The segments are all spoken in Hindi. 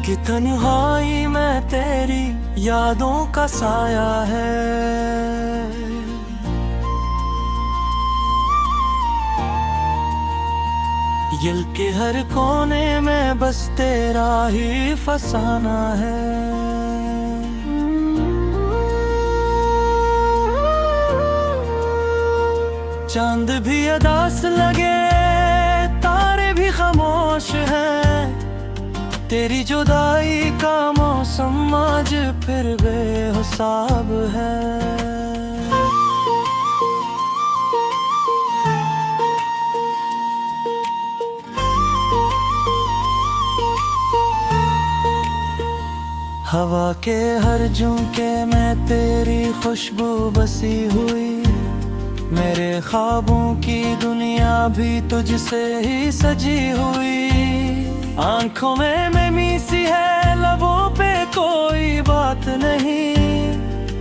कि तन्हाई में तेरी यादों का साया है। दिल के हर कोने में बस तेरा ही फसाना है। चांद भी अदास लगे, तारे भी खामोश हैं, तेरी जुदाई का मौसम आज फिर बेहिसाब है। हवा के हर झोंके में तेरी खुशबू बसी हुई, मेरे ख्वाबों की दुनिया भी तुझसे ही सजी हुई। आंखों में नमी सी है, लबों पे कोई बात नहीं,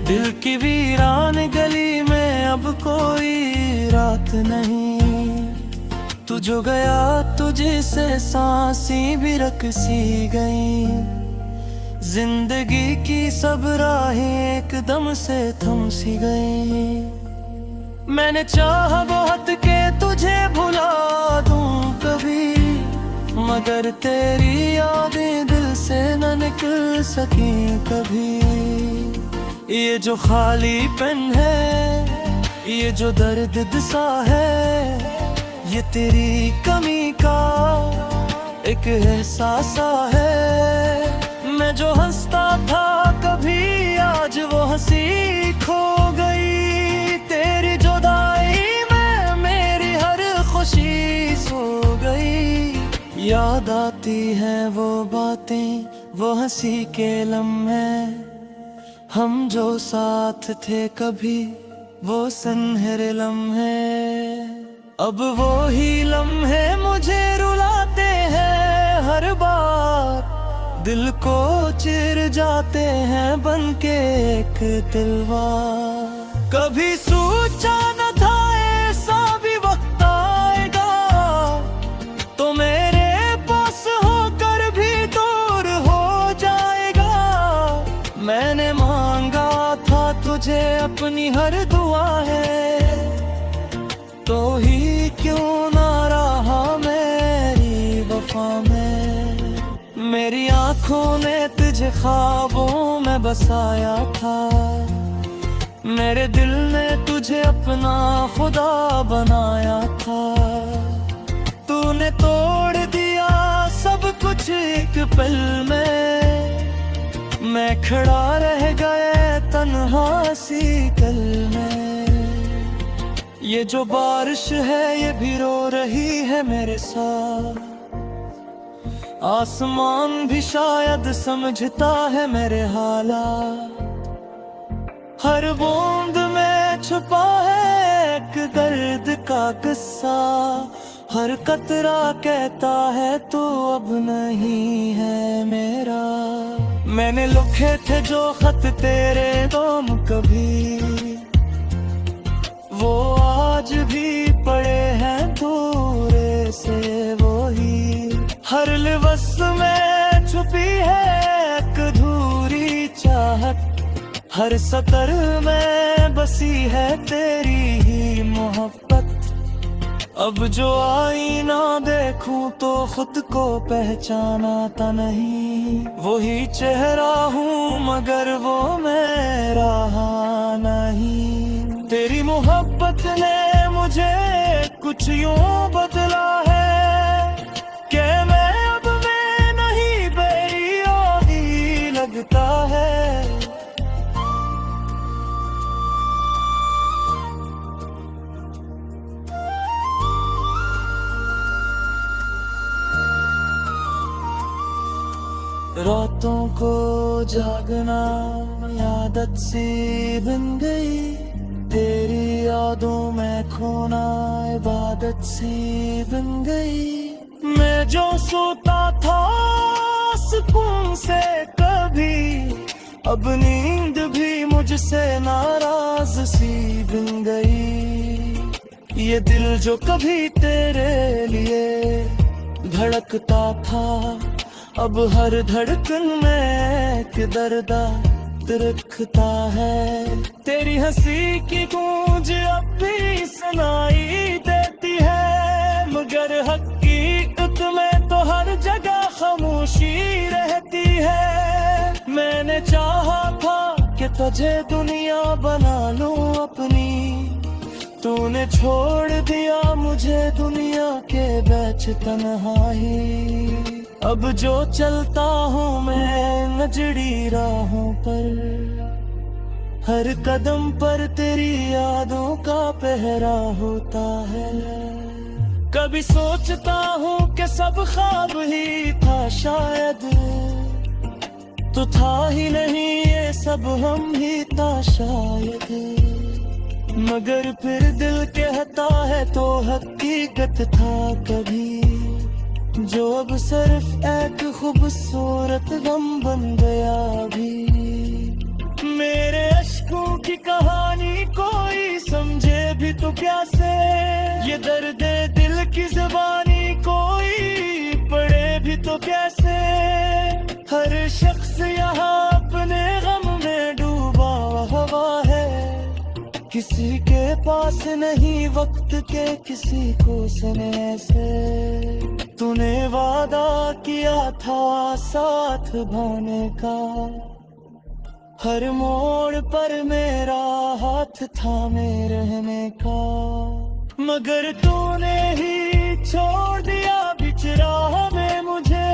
दिल की वीरान गली में अब कोई रात नहीं। तू जो गया तुझसे सांसें भी रकसी गई, जिंदगी की सब राहें एकदम से थम सी गई। मैंने चाहा बहुत के तुझे भुला दूं कभी, मगर तेरी यादें दिल से न निकल सकी कभी। ये जो खालीपन है, ये जो दर्द सा है, ये तेरी कमी का एक एहसास है। मैं जो हंसता था कभी, आज वो हंसी खो गई। तेरी जुदाई में मेरी हर खुशी सो गई। याद आती है वो बातें, वो हंसी के लम्हे, हम जो साथ थे कभी, वो सुनहरे लम्हे। अब वो ही लम्हे मुझे रुलाते हैं हर बार, दिल को चिर जाते हैं बनके एक तलवार। कभी सोचा न था ऐसा भी वक्त आएगा, तो मेरे पास होकर भी दूर हो जाएगा। मैंने मांगा था तुझे अपनी हर दुआ है, तो ही क्यों ना रहा मेरी वफा में। मेरी आंखों ने तुझे ख्वाबों में बसाया था, मेरे दिल ने तुझे अपना खुदा बनाया था। तूने तोड़ दिया सब कुछ एक पल में, मैं खड़ा रह गया तन्हा सी कल में। ये जो बारिश है ये भी रो रही है मेरे साथ, आसमान भी शायद समझता है मेरे हालात। हर बूंद में छुपा है एक दर्द का किस्सा, हर कतरा कहता है तू अब नहीं है मेरा। मैंने लिखे थे जो खत तेरे तुम कभी, वो आज भी पड़े हैं दूरे से वही। हर लिबास में छुपी है एक अधूरी चाहत, हर सतर में बसी है तेरी ही मोहब्बत। अब जो आईना देखूं तो खुद को पहचानाता नहीं, वही चेहरा हूँ मगर वो मैं रहा नहीं। तेरी मोहब्बत ने मुझे कुछ यूं बदला है, कि मैं अब मैं नहीं बेयादी लगता है। रातों को जागना आदत सी बन गई, तेरी यादों में खोना इबादत सी बन गई। मैं जो सोता था सुकून से कभी, अब नींद भी मुझसे नाराज सी बन गई। ये दिल जो कभी तेरे लिए धड़कता था, अब हर धड़कन में एक दर्द रखता है। तेरी हंसी की गूंज अब भी सुनाई देती है, मगर हकीकत में तो हर जगह खामोशी रहती है। मैंने चाहा था कि तुझे दुनिया बना लूं अपनी, तूने छोड़ दिया मुझे दुनिया के बीच तन्हाई। अब जो चलता हूँ मैं नजड़ी राहों पर, हर कदम पर तेरी यादों का पहरा होता है। कभी सोचता हूँ कि सब ख्वाब ही था शायद, तो था ही नहीं ये सब हम ही था शायद। मगर फिर दिल कहता है तो हकीकत था कभी, जो अब सिर्फ एक खूबसूरत गम बन गया भी। मेरे अश्कों की कहानी कोई समझे भी तो कैसे, ये दर्द दिल की ज़बानी कोई पढ़े भी तो कैसे। हर शख्स यहाँ अपने गम में डूबा हुआ है, किसी के पास नहीं वक्त के किसी को सुने से। तूने वादा किया था साथ भाने का, हर मोड़ पर मेरा हाथ थामे रहने का। मगर तूने ही छोड़ दिया बीच राह में मुझे,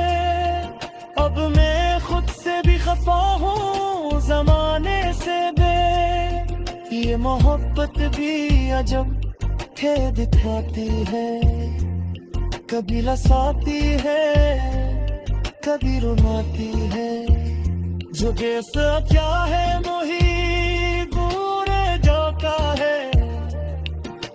अब मैं खुद से भी खफा हूँ ज़माने से ये मोहब्बत भी अजब खेद दिखाती है, कभी लसाती है कभी रुलाती है। जो कैसा क्या है मोही बूरे जो का है,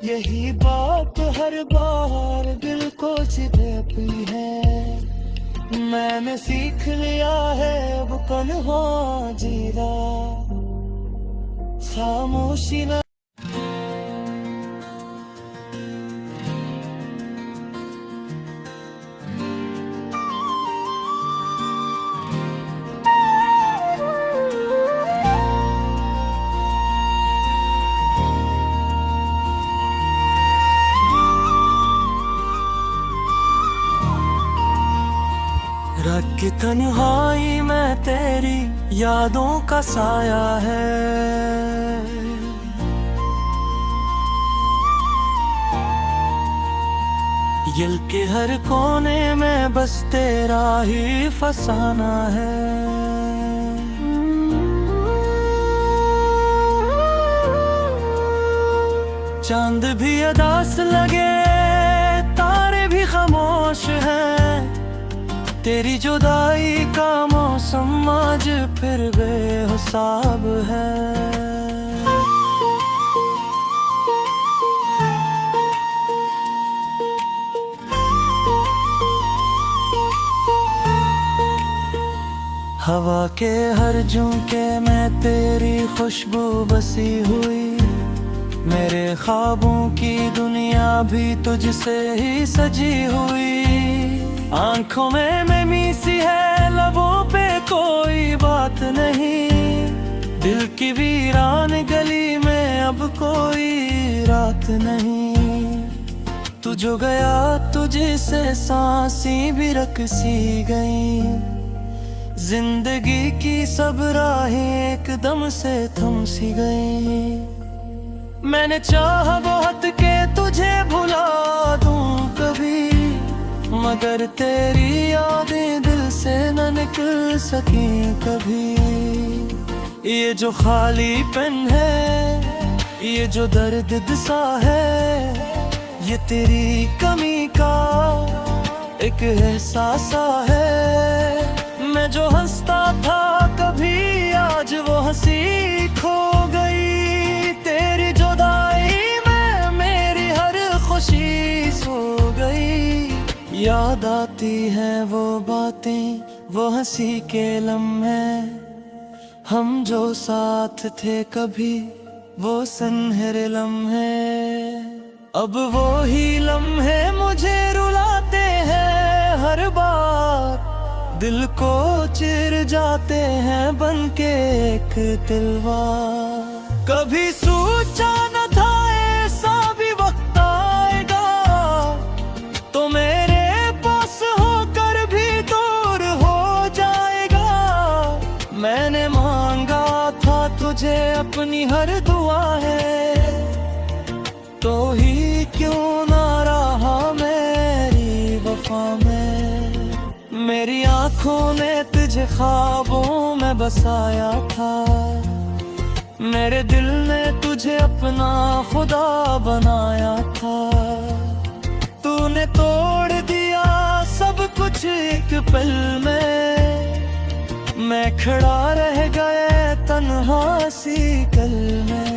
यही बात हर बार दिल को चिढ़ती है। मैंने सीख लिया है अब तन्हा जीना, खामोशी न। रात की तन्हाई में तेरी यादों का साया है, दिल के हर कोने में बस तेरा ही फसाना है। चांद भी अदास लगे तारे भी खामोश हैं, तेरी जुदाई का मौसम आज फिर बेहिसाब है। हवा के हर झोंके में तेरी खुशबू बसी हुई, मेरे ख्वाबों की दुनिया भी तुझसे ही सजी हुई। आंखों में नमी सी है लबों पे कोई बात नहीं, दिल की वीरान गली में अब कोई रात नहीं। तू जो गया तुझे से सांसें भी रकसी गई, जिंदगी की सब राहें एकदम से थम सी गई। मैंने चाहा बहुत के तुझे भुला दूं कभी, मगर तेरी यादें दिल से न निकल सकी कभी। ये जो खालीपन है, ये जो दर्द सा है, ये तेरी कमी का एक एहसास है। मैं जो हंसता था कभी आज वो हंसी खो गई, तेरी जुदाई में मेरी हर खुशी सो गई। याद आती है वो बातें, वो हंसी के लम्हे, हम जो साथ थे कभी वो सुनहरे लम्हे। अब वो ही लम्हे मुझे रुलाते हैं हर बार, दिल को चिर जाते हैं बनके एक तलवार। कभी सोचा न था ऐसा भी वक्त आएगा, तो मेरे पास होकर भी दूर हो जाएगा। मैंने मांगा था तुझे अपनी हर दुआ है, तो ही क्यों ना रहा मेरी वफा में। मेरी आंखों ने तुझे ख्वाबों में बसाया था, मेरे दिल ने तुझे अपना खुदा बनाया था। तूने तोड़ दिया सब कुछ एक पल में, मैं खड़ा रह गया तन्हा सी कल में।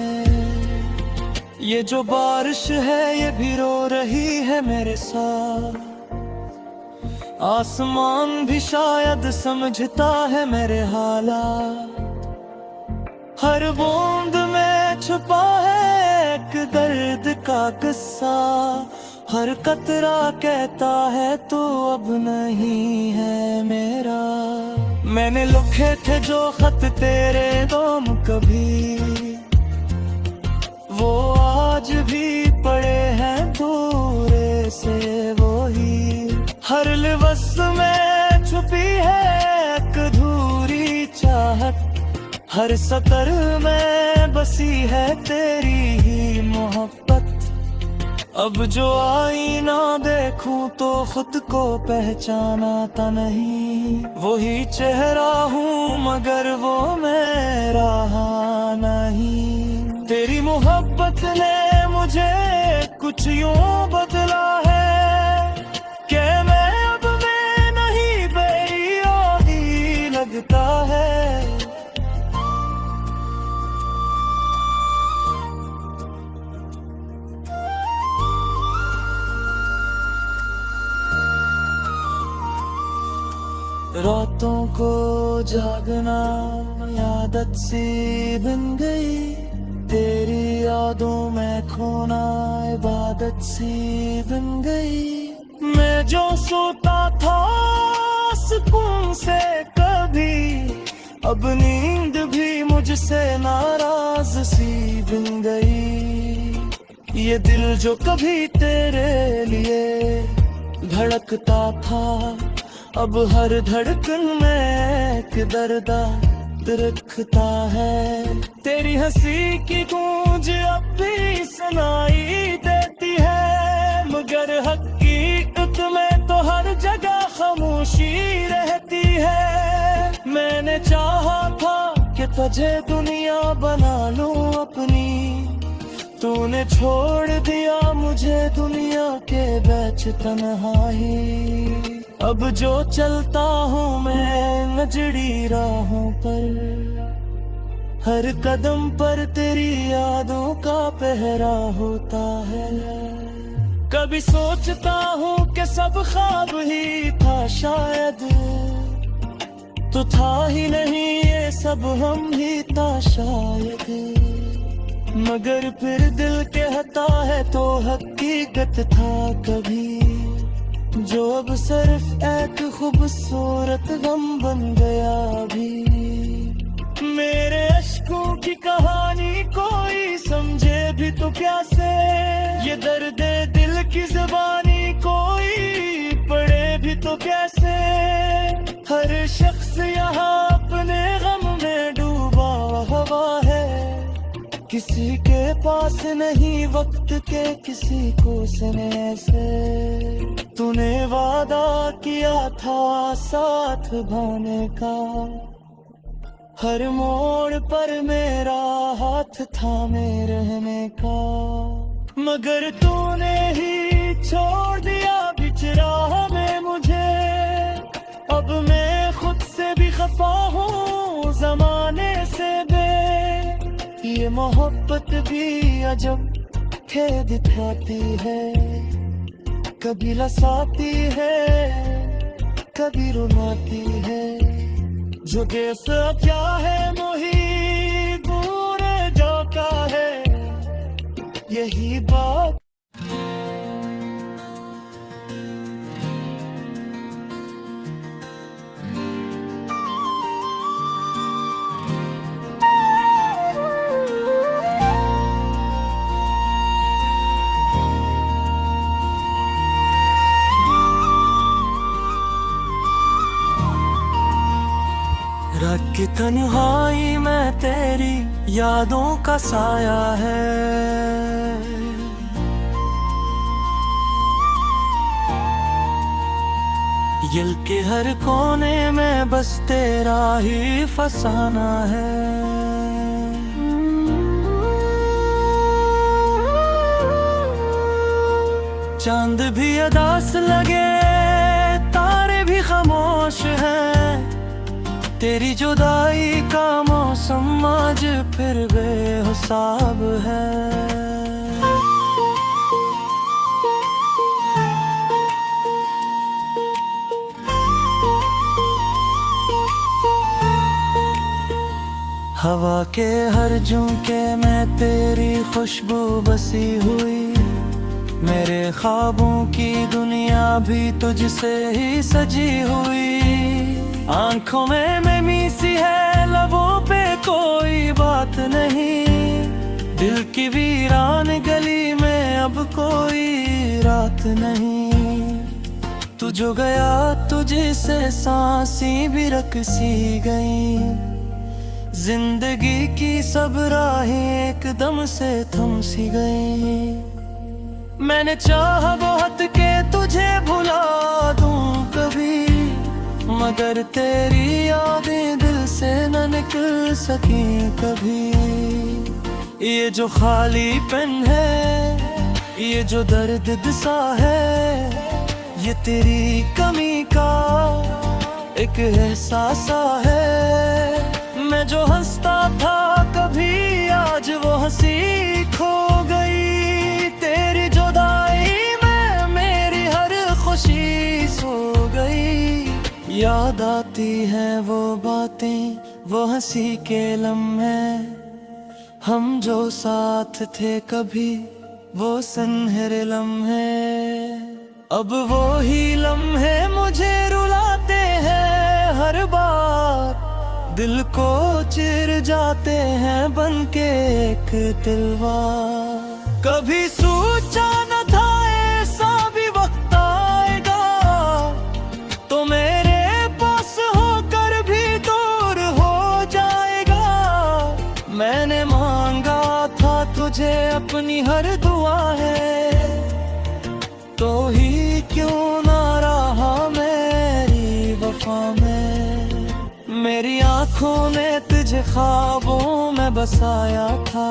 ये जो बारिश है ये भी रो रही है मेरे साथ, आसमान भी शायद समझता है मेरे हालात। हर बूंद में छुपा है एक दर्द का किस्सा, हर कतरा कहता है तू अब नहीं है मेरा। मैंने लिखे थे जो खत तेरे तुम कभी, वो आज भी पड़े हैं दूरे से वही। हर लिबास में छुपी है एक अधूरी चाहत, हर सतर में बसी है तेरी ही मोहब्बत। अब जो आईना देखूं तो खुद को पहचानाता नहीं, वही चेहरा हूँ मगर वो मैं रहा नहीं। तेरी मोहब्बत ने मुझे कुछ यूं बदला है कि मैं अब मैं नहीं बेयादी लगता है। रातों को जागना आदत सी बन गई, तेरी यादों में खोना इबादत सी बन गई। मैं जो सोता था सुकून से कभी, अब नींद भी मुझसे नाराज सी बन गई। ये दिल जो कभी तेरे लिए धड़कता था, अब हर धड़कन में एक दर्द रखता है। तेरी हंसी की गूंज अब भी सुनाई देती है, मगर हकीकत में तो हर जगह खामोशी रहती है। मैंने चाहा था कि तुझे दुनिया बना लूं अपनी, तूने छोड़ दिया मुझे दुनिया के बीच तन्हाई। अब जो चलता हूँ मैं नजड़ी राहों पर, हर कदम पर तेरी यादों का पहरा होता है। कभी सोचता हूँ कि सब ख्वाब ही था शायद, तो था ही नहीं ये सब हम ही था शायद। मगर फिर दिल कहता है तो हकीकत था कभी, जो अब सिर्फ एक खूबसूरत गम बन गया भी। मेरे अश्कों की कहानी कोई समझे भी तो कैसे, ये दर्द दिल की ज़बानी कोई पढ़े भी तो कैसे। हर शख्स यहाँ अपने गम में डूबा हुआ है, किसी के पास नहीं वक्त के किसी को सुने से। तूने वादा किया था साथ भाने का, हर मोड़ पर मेरा हाथ थामे रहने का। मगर तूने ही छोड़ दिया बीच राह में मुझे, अब मैं खुद से भी खफा हूँ ज़माने से बे। ये मोहब्बत भी अजब खेद दिखाती है, कभी लसाती है कभी रुलाती है। जो कैसा क्या है मोही दूर जाता है, यही बात। तन्हाई में तेरी यादों का साया है। दिल के हर कोने में बस तेरा ही फसाना है। चांद भी अदास लगे, तारे भी खामोश हैं, तेरी जुदाई का मौसम आज फिर बेहिसाब है। हवा के हर झोंके में तेरी खुशबू बसी हुई, मेरे ख्वाबों की दुनिया भी तुझसे ही सजी हुई। आंखों में नमी सी है, लबों पे कोई बात नहीं, दिल की वीरान गली में अब कोई रात नहीं। तू जो गया तुझसे सांसें भी रकसी गई, जिंदगी की सब राहें एकदम से थम सी गई। मैंने चाहा बहुत के तुझे भुला दूं कभी, मगर तेरी यादें दिल से न निकल सकी कभी। ये जो खालीपन है, ये जो दर्द सा है, ये तेरी कमी का एक एहसास है। मैं जो हंसता था कभी, आज वो हंसी खो गई। तेरी जुदाई में मेरी हर खुशी सो गई। याद आती है वो बातें, वो हंसी के लम्हे, हम जो साथ थे कभी, वो सुनहरे लम्हे। अब वो ही लम्हे मुझे रुलाते हैं हर बार, दिल को चिर जाते हैं बनके एक तलवार। कभी सोचा न था ऐसा भी वक्त आएगा, तो मेरे पास होकर भी दूर हो जाएगा। मैंने मांगा था तुझे अपनी हर दुआ है, तो ही क्यों ना रहा मेरी वफा में। मेरी आंखों ने तुझे ख्वाबों में बसाया था,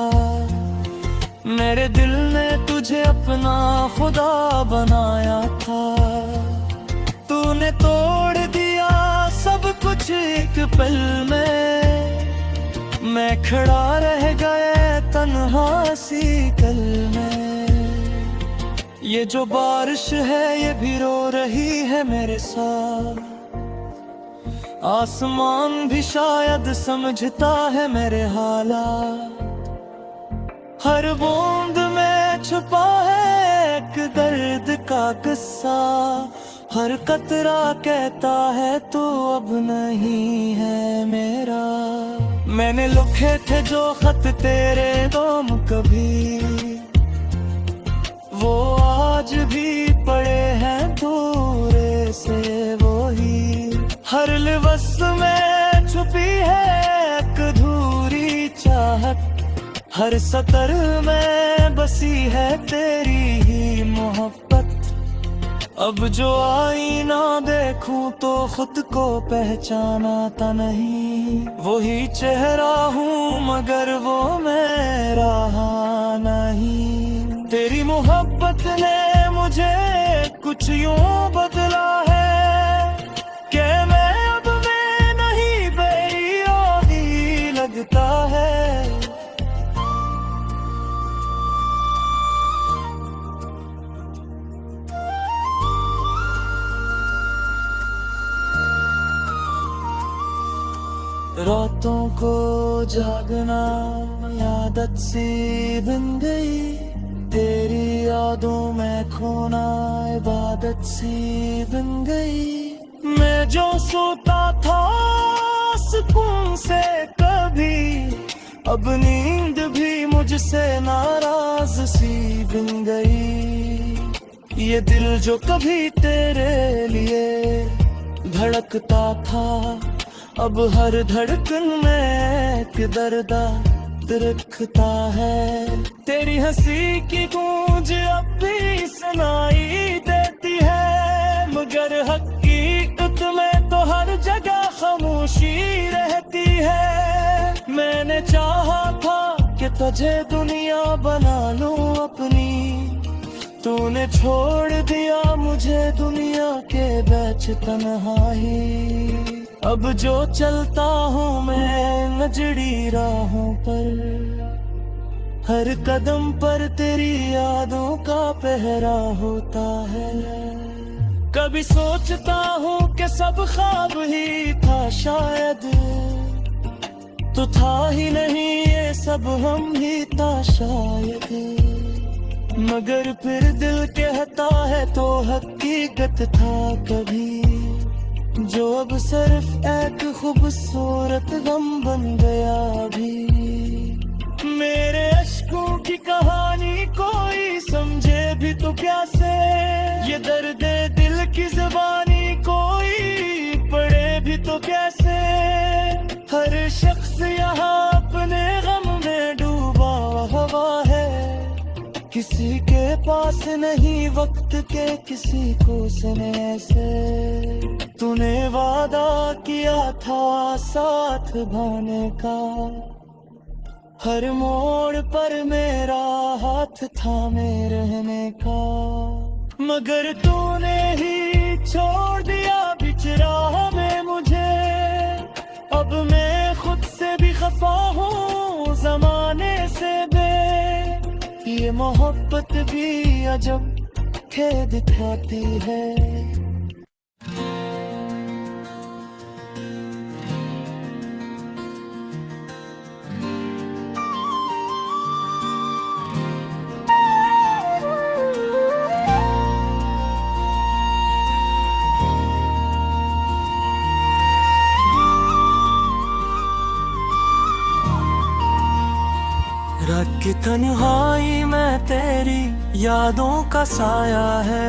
मेरे दिल ने तुझे अपना खुदा बनाया था। तूने तोड़ दिया सब कुछ एक पल में, मैं खड़ा रह गया तन्हा सी कल में। ये जो बारिश है ये भी रो रही है मेरे साथ, आसमान भी शायद समझता है मेरे हालात। हर बूंद में छुपा है एक दर्द का किस्सा, हर कतरा कहता है तू अब नहीं है मेरा। मैंने लिखे थे जो खत तेरे तुम कभी, वो आज भी पड़े हैं दूरे से वही। हर लिबास में छुपी है एक अधूरी चाहत, हर सतर में बसी है तेरी ही मोहब्बत। अब जो आईना देखूं तो खुद को पहचानाता नहीं, वही चेहरा हूँ मगर वो मैं रहा नहीं। तेरी मोहब्बत ने मुझे कुछ यूं बदला है कि मैं अब मैं नहीं बेयादी लगता है। रातों को जागना आदत सी बन गई, तेरी यादों में खोना इबादत सी बन गई। मैं जो सोता था सुकून से कभी, अब नींद भी मुझसे नाराज सी बन गई। ये दिल जो कभी तेरे लिए धड़कता था, अब हर धड़कन में एक दर्द रखता है। तेरी हंसी की गूंज अब भी सुनाई देती है, मगर हकीकत में तो हर जगह खामोशी रहती है। मैंने चाहा था कि तुझे दुनिया बना लूं अपनी, तूने छोड़ दिया मुझे दुनिया के बीच तन्हाई। अब जो चलता हूँ मैं नजड़ी राहों पर, हर कदम पर तेरी यादों का पहरा होता है। कभी सोचता हूँ कि सब ख्वाब ही था शायद, तो था ही नहीं ये सब हम ही था शायद। मगर फिर दिल कहता है तो हकीकत था कभी, जो अब सिर्फ एक खूबसूरत गम बन गया भी। मेरे अश्कों की कहानी कोई समझे भी तो कैसे, ये दर्द दिल की ज़बानी कोई पढ़े भी तो कैसे। हर शख्स यहाँ अपने गम में डूबा हुआ है, किसी के पास नहीं वक्त के किसी को सुने से। तूने वादा किया था साथ भाने का, हर मोड़ पर मेरा हाथ थामे रहने का। मगर तूने ही छोड़ दिया बीच राह में मुझे, अब मैं खुद से भी खफा हूँ ज़माने से बे। ये मोहब्बत भी अजब खेद दिखाती है। रात की तन्हाई में तेरी यादों का साया है,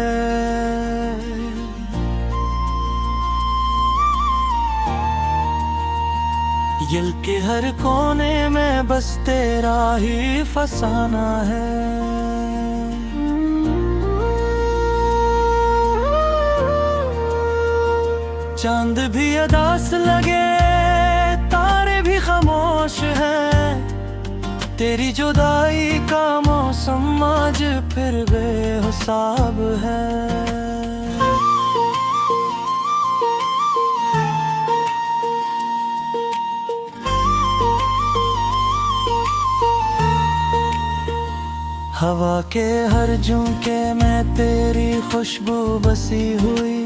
दिल के हर कोने में बस तेरा ही फसाना है। चांद भी अदास लगे, तारे भी खामोश हैं, तेरी जुदाई का मौसम आज फिर बेहिसाब है। हवा के हर झोंके में तेरी खुशबू बसी हुई,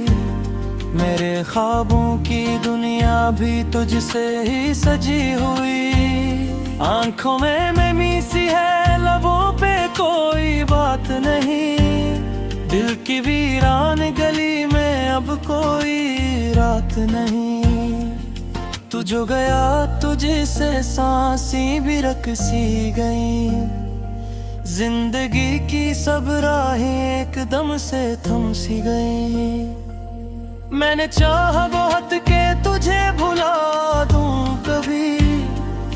मेरे ख्वाबों की दुनिया भी तुझसे ही सजी हुई। आंखों में नमी सी है, लबों पे कोई बात नहीं, दिल की वीरान गली में अब कोई रात नहीं। तू जो गया तुझे से सांसें भी रक सी गई, जिंदगी की सब राहें एकदम से थम सी गई। मैंने चाहा बहुत के तुझे भुला दूं कभी,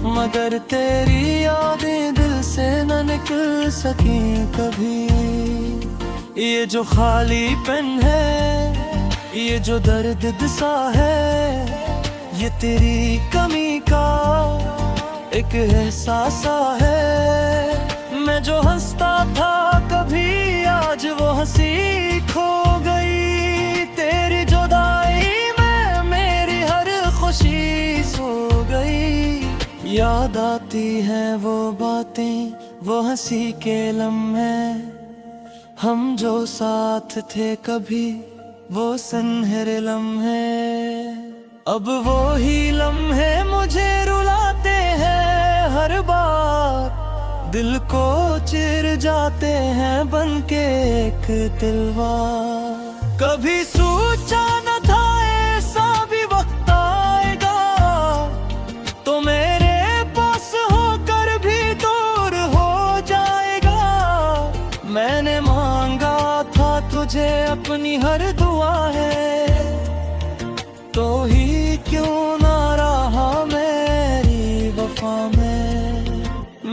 मगर तेरी यादें दिल से न निकल सकी कभी। ये जो खालीपन है, ये जो दर्द सा है, ये तेरी कमी का एक एहसास है। मैं जो हंसता था कभी, आज वो हंसी खो गई। तेरी जुदाई में मेरी हर खुशी सो गई। याद आती है वो बातें, वो हंसी के लम्हे, हम जो साथ थे कभी, वो सुनहरे लम्हे। अब वो ही लम्हे मुझे रुलाते हैं हर बार, दिल को चिर जाते हैं बनके एक तलवार। कभी सोचा न था ऐसा भी वक्त आएगा, तो मेरे पास होकर भी दूर हो जाएगा। मैंने मांगा था तुझे अपनी हर दुआ है, तो ही क्यों ना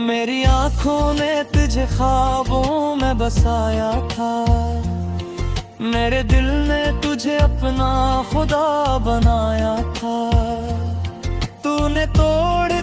मेरी आंखों ने तुझे ख्वाबों में बसाया था, मेरे दिल ने तुझे अपना खुदा बनाया था। तूने तोड़